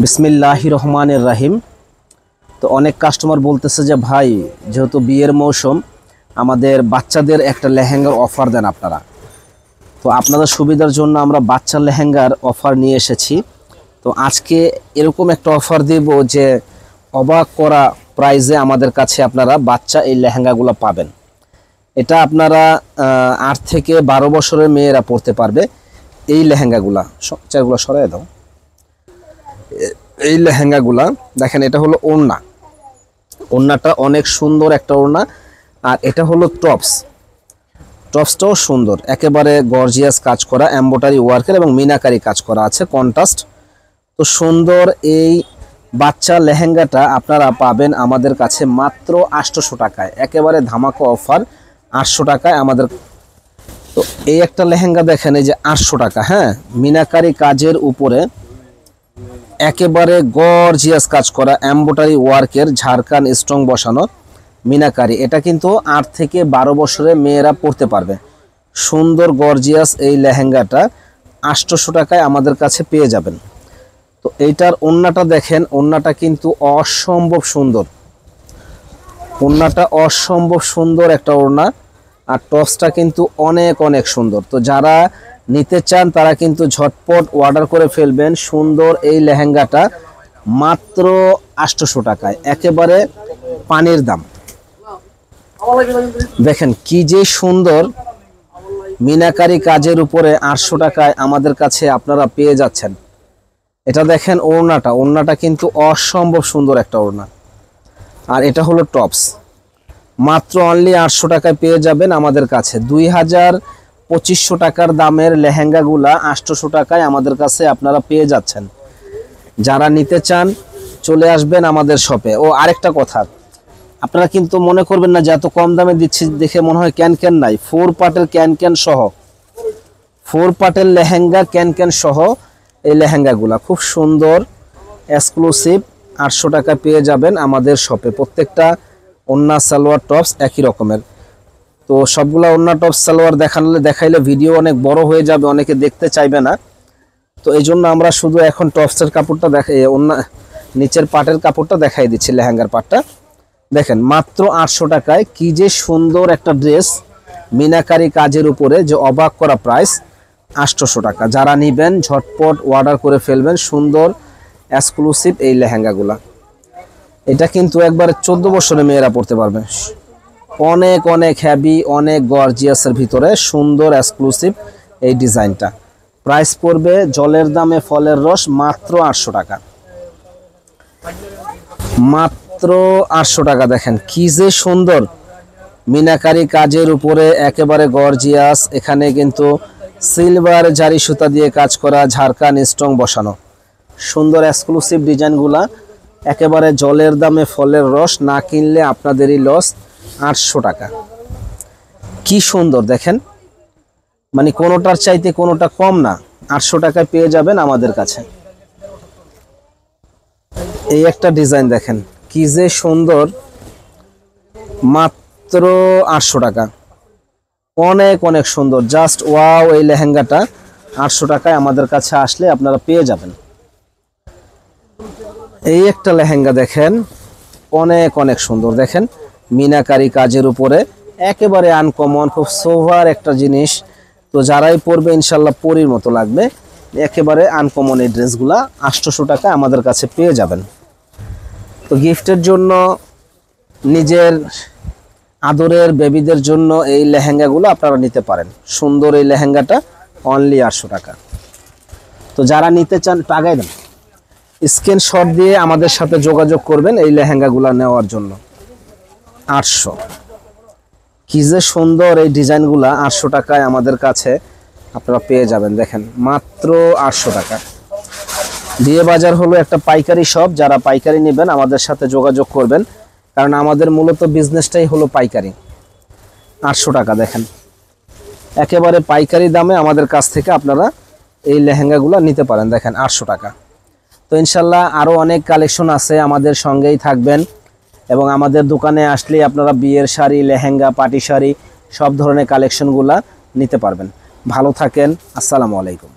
বিসমিল্লাহির রহমানির রহিম। তো অনেক কাস্টমার বলতেছে যে ভাই, যেহেতু বিয়ের মৌসুম, আমাদের বাচ্চাদের একটা লেহেঙ্গার অফার দেন আপনারা। তো আপনাদের সুবিধার জন্য আমরা বাচ্চার লেহেঙ্গার অফার নিয়ে এসেছি। তো আজকে এরকম একটা অফার দেব যে অবাক করা প্রাইজে আমাদের কাছে আপনারা বাচ্চা এই লেহেঙ্গাগুলো পাবেন। এটা আপনারা 8 থেকে 12 বছরের মেয়েরা পরতে পারবে এই লেহেঙ্গাগুলা। চেয়ারগুলো সরাই দাও। এই লেহেঙ্গাগুলা দেখেন, এটা হলো ওড়না। ওড়নাটা অনেক সুন্দর একটা ওড়না। আর এটা হলো টপসটাও সুন্দর, একেবারে গর্জিয়াস কাজ করা, এমব্রয়ডারি ওয়ার্কের এবং মিনাকারি কাজ করা আছে, কন্ট্রাস্ট। তো সুন্দর এই বাচ্চা লেহেঙ্গাটা আপনারা পাবেন আমাদের কাছে মাত্র 800 টাকায়, একেবারে ধামাকা অফার। 800 টাকায় আমাদের। তো এই একটা লেহেঙ্গা দেখেন, এই যে 800 টাকা। হ্যাঁ, মিনাকারি কাজের উপরে একেবারে গর্জিয়াস কাজ করা, এমব্রয়ডারি ওয়ার্কের ঝাড়খান স্ট্রং বসানো মিনাকারি। এটা কিন্তু 8 থেকে 12 বছরের মেয়েরা পরতে পারবে। সুন্দর গর্জিয়াস এই লেহেঙ্গাটা 800 টাকায় আমাদের কাছে পেয়ে যাবেন। তো এইটার ওড়নাটা দেখেন, ওড়নাটা কিন্তু অসম্ভব সুন্দর। ওড়নাটা অসম্ভব সুন্দর একটা ওড়না। আর টপসটা কিন্তু অনেক অনেক সুন্দর। তো যারা নিতে চান তারা কিন্তু ঝটপট অর্ডার করে ফেলবেন। সুন্দর এই লেহেঙ্গাটা মাত্র 800 টাকায়, একেবারে পানির দাম। দেখেন কি যে সুন্দর মিনাকারি কাজের উপরে 800 টাকায় আমাদের কাছে আপনারা পেয়ে যাচ্ছেন। এটা দেখেন ওড়নাটা কিন্তু অসম্ভব সুন্দর একটা ওড়না। আর এটা হলো টপস, মাত্র অনলি 800 টাকায় পেয়ে যাবেন আমাদের কাছে। 2000-2500 টাকার দামের লেহেঙ্গাগুলা 800 টাকায় আমাদের কাছে আপনারা পেয়ে যাচ্ছেন। যারা নিতে চান চলে আসবেন আমাদের শপে। ও আরেকটা কথা, আপনারা কিন্তু মনে করবেন না যে এত কম দামে দিচ্ছি দেখে মনে হয় ক্যান নাই। 4 পার্টের ক্যান সহ, 4 পার্টের লেহেঙ্গা ক্যান সহ এই লেহেঙ্গাগুলা খুব সুন্দর এক্সক্লুসিভ 800 টাকায় পেয়ে যাবেন আমাদের শপে। প্রত্যেকটা ওড়না সালোয়ার টপস একই রকমের। তো সবগুলা ওড়না টপস সালোয়ার দেখাইলে ভিডিও অনেক বড় হয়ে যাবে, অনেকে দেখতে চাইবে না। তো এই জন্য আমরা শুধু এখন টপসের কাপড়টা দেখাই, ওড়না নিচের পাটের কাপড়টা দেখাই দিচ্ছি। লেহেঙ্গার পাটটা দেখেন মাত্র 800 টাকায়। কি যে সুন্দর একটা ড্রেস, মিনাকারি কাজের উপরে, যে অবাক করা প্রাইস 800 টাকা। যারা নিবেন ঝটপট অর্ডার করে ফেলবেন সুন্দর এক্সক্লুসিভ এই লেহেঙ্গাগুলা। এটা কিন্তু একবারে 14 বছরের মেয়েরা পড়তে পারবে। অনেক অনেক হ্যাভি, অনেক গর্জিয়াসের ভিতরে সুন্দর এক্সক্লুসিভ এই ডিজাইনটা। প্রাইস পড়বে জলের দামে ফলের রস, মাত্র 800 টাকা। মাত্র 800 টাকা। দেখেন কি যে সুন্দর মিনাকারি কাজের উপরে, একেবারে গর্জিয়াস। এখানে কিন্তু সিলভার জারি সুতা দিয়ে কাজ করা, ঝাড়খান স্ট্রং বসানো সুন্দর এক্সক্লুসিভ ডিজাইনগুলা, একেবারে জলের দামে ফলের রস। না কিনলে আপনাদেরই লস। 800 টাকা। কি সুন্দর দেখেন, মানে কোনোটার চাইতে কোনোটা কম না। 800 টাকায় পেয়ে যাবেন আমাদের কাছে। এই একটা ডিজাইন দেখেন কি যে সুন্দর, মাত্র 800 টাকা। অনেক অনেক সুন্দর, জাস্ট ওয়াও। এই লেহেঙ্গাটা 800 টাকায় আমাদের কাছে আসলে আপনারা পেয়ে যাবেন। এই একটা লেহেঙ্গা দেখেন, অনেক অনেক সুন্দর। দেখেন মিনাকারি কাজের উপরে, একেবারে আনকমন, খুব সোভার একটা জিনিস। তো যারাই পরবে ইনশাল্লাহ পরীর মতো লাগবে। একেবারে আনকমন এই ড্রেসগুলা 800 টাকা আমাদের কাছে পেয়ে যাবেন। তো গিফটের জন্য, নিজের আদরের বেবিদের জন্য এই লেহেঙ্গাগুলো আপনারা নিতে পারেন। সুন্দর এই লেহেঙ্গাটা অনলি 800 টাকা। তো যারা নিতে চান টাকায় দেন, স্ক্রিনশট দিয়ে আমাদের সাথে যোগাযোগ করবেন এই লেহেঙ্গাগুলো নেওয়ার জন্য। 800। কি যে সুন্দর এই ডিজাইনগুলা 800 টাকায় আমাদের কাছে আপনারা পেয়ে যাবেন। দেখেন মাত্র 800 টাকা। বিয়ে বাজার হলো একটা পাইকারি শপ। যারা পাইকারি নেবেন আমাদের সাথে যোগাযোগ করবেন, কারণ আমাদের মূলত বিজনেসটাই হলো পাইকারি। 800 টাকা দেখেন, একেবারে পাইকারি দামে আমাদের কাছ থেকে আপনারা এই লেহেঙ্গাগুলো নিতে পারেন। দেখেন 800 টাকা। তো ইনশাল্লাহ আরও অনেক কালেকশন আছে, আমাদের সঙ্গেই থাকবেন। এবং আমাদের দোকানে আসলে আপনারা বিয়ের শাড়ি, লেহেঙ্গা, পাটি শাড়ি সব ধরনের কালেকশনগুলা নিতে পারবেন। ভালো থাকেন। আসসালামু আলাইকুম।